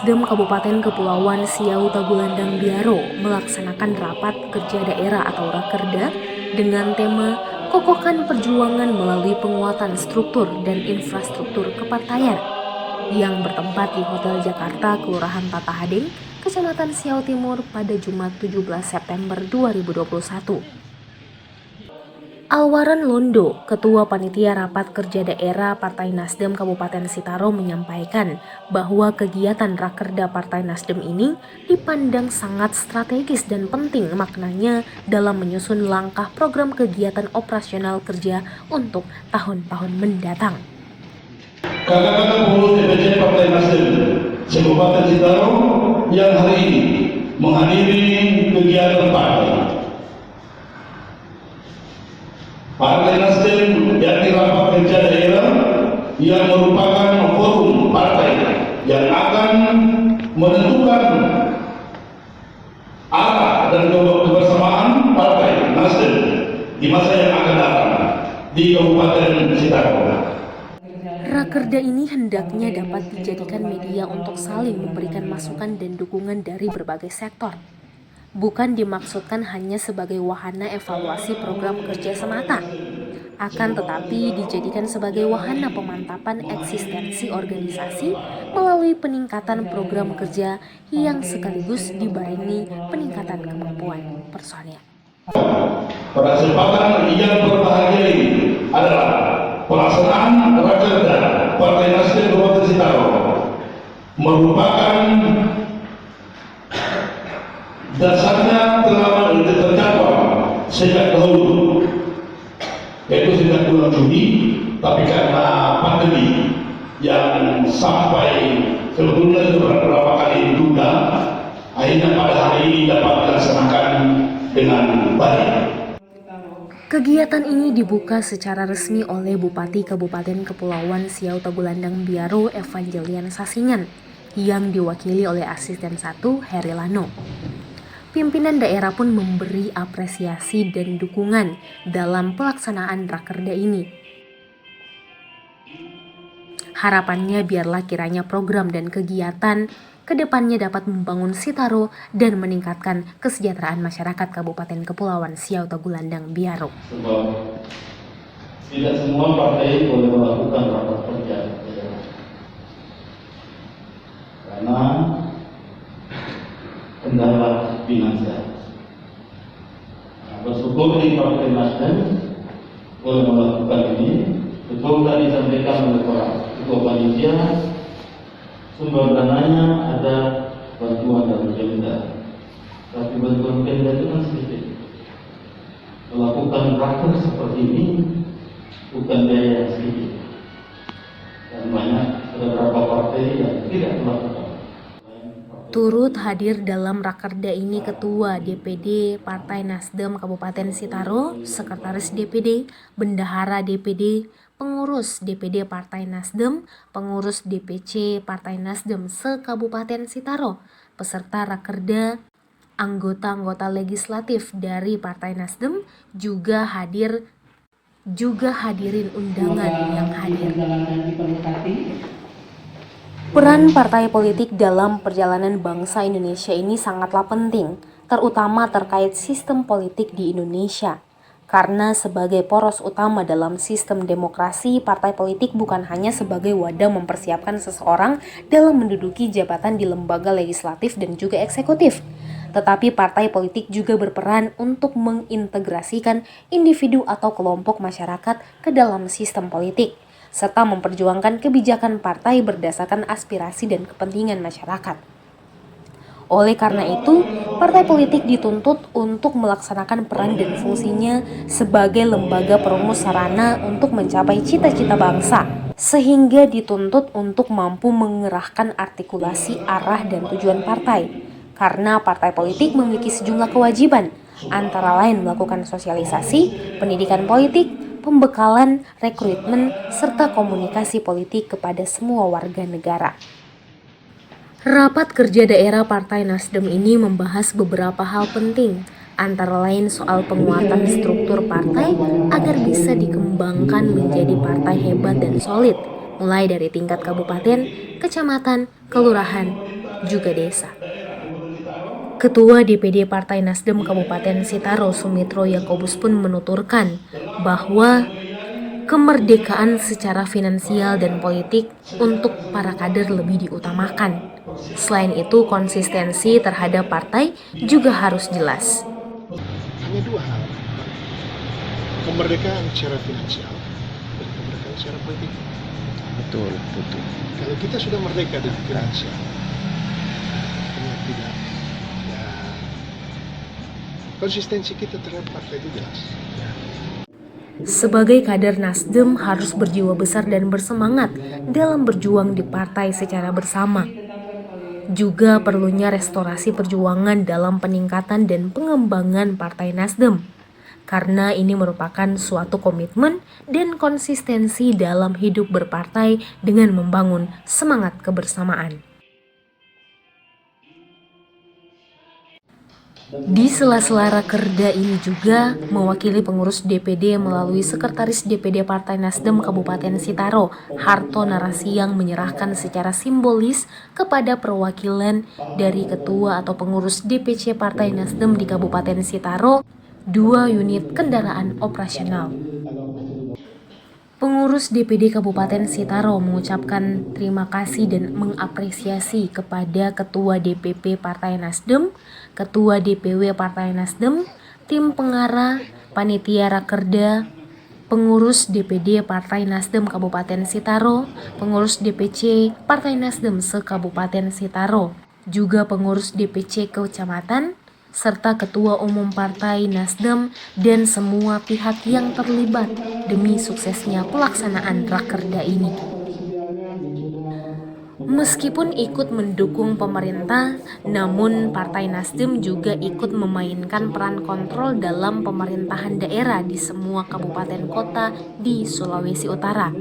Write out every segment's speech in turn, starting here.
Nasdem Kabupaten Kepulauan Siau Tagulandang Biaro melaksanakan rapat kerja daerah atau Rakerda dengan tema Kokohkan Perjuangan Melalui Penguatan Struktur dan Infrastruktur Kepartaian yang bertempat di Hotel Jakarta, Kelurahan Patahadeng, Kecamatan Siau Timur pada Jumat 17 September 2021. Alwaran Londo, Ketua Panitia Rapat Kerja Daerah Partai Nasdem Kabupaten Sitaro menyampaikan bahwa kegiatan Rakerda Partai Nasdem ini dipandang sangat strategis dan penting maknanya dalam menyusun langkah program kegiatan operasional kerja untuk tahun-tahun mendatang. Kakak-kakak pengurus DPC Partai Nasdem Kabupaten Sitaro yang hari ini menghadiri kegiatan Partai Nasdem yakni rapat kerja daerah yang merupakan forum partai yang akan menentukan arah dan kebersamaan Partai Nasdem di masa yang akan datang di Kabupaten Sitaro. Rakerda ini hendaknya dapat dijadikan media untuk saling memberikan masukan dan dukungan dari berbagai sektor. Bukan dimaksudkan hanya sebagai wahana evaluasi program kerja semata, akan tetapi dijadikan sebagai wahana pemantapan eksistensi organisasi melalui peningkatan program kerja yang sekaligus dibarengi peningkatan kemampuan personil. Kesempatan yang berbahagia ini adalah pelaksanaan Rakerda Partai Nasdem Kabupaten Sitaro merupakan dasarnya telah tercapai sejak dahulu, yaitu sejak bulan Juni, tapi karena pandemi yang sampai sebelumnya beberapa kali ditunda, akhirnya pada hari ini dapat dilaksanakan dengan baik. Kegiatan ini dibuka secara resmi oleh Bupati Kabupaten Kepulauan Siau Tagulandang Biaro Evangelian Sasingan yang diwakili oleh Asisten 1 Heri Lano. Pimpinan daerah pun memberi apresiasi dan dukungan dalam pelaksanaan Rakerda ini. Harapannya biarlah kiranya program dan kegiatan kedepannya dapat membangun Sitaro dan meningkatkan kesejahteraan masyarakat Kabupaten Kepulauan Siau Tagulandang Biaro. Sebab tidak semua partai boleh melakukan rapat kerja karena kendala finansial. Bersyukur di Partai Nasdem boleh melakukan ini. Betul tadi disampaikan oleh Pak Ketua Panitia, sumber dananya ada bantuan dari Pemda, tapi bantuan Pemda itu kan sedikit. Melakukan raker seperti ini bukan biaya yang sedikit, dan banyak beberapa partai yang tidak melakukan. Turut hadir dalam Rakerda ini Ketua DPD Partai Nasdem Kabupaten Sitaro, Sekretaris DPD, Bendahara DPD, Pengurus DPD Partai Nasdem, Pengurus DPC Partai Nasdem se-Kabupaten Sitaro, peserta Rakerda, anggota-anggota legislatif dari Partai Nasdem juga hadirin undangan yang hadir. Peran partai politik dalam perjalanan bangsa Indonesia ini sangatlah penting, terutama terkait sistem politik di Indonesia. Karena sebagai poros utama dalam sistem demokrasi, partai politik bukan hanya sebagai wadah mempersiapkan seseorang dalam menduduki jabatan di lembaga legislatif dan juga eksekutif. Tetapi partai politik juga berperan untuk mengintegrasikan individu atau kelompok masyarakat ke dalam sistem politik, serta memperjuangkan kebijakan partai berdasarkan aspirasi dan kepentingan masyarakat. Oleh karena itu, partai politik dituntut untuk melaksanakan peran dan fungsinya sebagai lembaga perumus sarana untuk mencapai cita-cita bangsa, sehingga dituntut untuk mampu mengerahkan artikulasi arah dan tujuan partai. Karena partai politik memiliki sejumlah kewajiban, antara lain melakukan sosialisasi, pendidikan politik, pembekalan, rekrutmen, serta komunikasi politik kepada semua warga negara. Rapat kerja daerah Partai Nasdem ini membahas beberapa hal penting, antara lain soal penguatan struktur partai agar bisa dikembangkan menjadi partai hebat dan solid, mulai dari tingkat kabupaten, kecamatan, kelurahan, juga desa. Ketua DPD Partai Nasdem Kabupaten Sitaro Sumitro Yakobus pun menuturkan bahwa kemerdekaan secara finansial dan politik untuk para kader lebih diutamakan. Selain itu, konsistensi terhadap partai juga harus jelas. Hanya dua hal, kemerdekaan secara finansial dan kemerdekaan secara politik. Betul. Kalau kita sudah merdeka dari finansial, tidak, ya, konsistensi kita terhadap partai itu jelas. Sebagai kader Nasdem harus berjiwa besar dan bersemangat dalam berjuang di partai secara bersama. Juga perlunya restorasi perjuangan dalam peningkatan dan pengembangan Partai Nasdem. Karena ini merupakan suatu komitmen dan konsistensi dalam hidup berpartai dengan membangun semangat kebersamaan. Di sela-sela rakerda ini juga mewakili pengurus DPD melalui Sekretaris DPD Partai Nasdem Kabupaten Sitaro, Harto Narasiang menyerahkan secara simbolis kepada perwakilan dari ketua atau pengurus DPC Partai Nasdem di Kabupaten Sitaro 2 unit kendaraan operasional. Pengurus DPD Kabupaten Sitaro mengucapkan terima kasih dan mengapresiasi kepada Ketua DPP Partai Nasdem, Ketua DPW Partai Nasdem, tim pengarah, panitia rakerda, pengurus DPD Partai Nasdem Kabupaten Sitaro, pengurus DPC Partai Nasdem se-Kabupaten Sitaro, juga pengurus DPC Kecamatan, serta Ketua Umum Partai Nasdem dan semua pihak yang terlibat demi suksesnya pelaksanaan rakerda ini. Meskipun ikut mendukung pemerintah, namun Partai Nasdem juga ikut memainkan peran kontrol dalam pemerintahan daerah di semua kabupaten kota di Sulawesi Utara.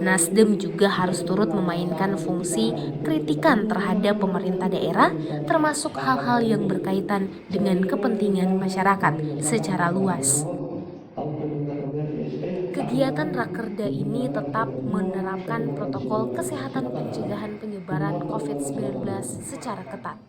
Nasdem juga harus turut memainkan fungsi kritikan terhadap pemerintah daerah, termasuk hal-hal yang berkaitan dengan kepentingan masyarakat secara luas. Kegiatan rakerda ini tetap menerapkan protokol kesehatan pencegahan penyebaran COVID-19 secara ketat.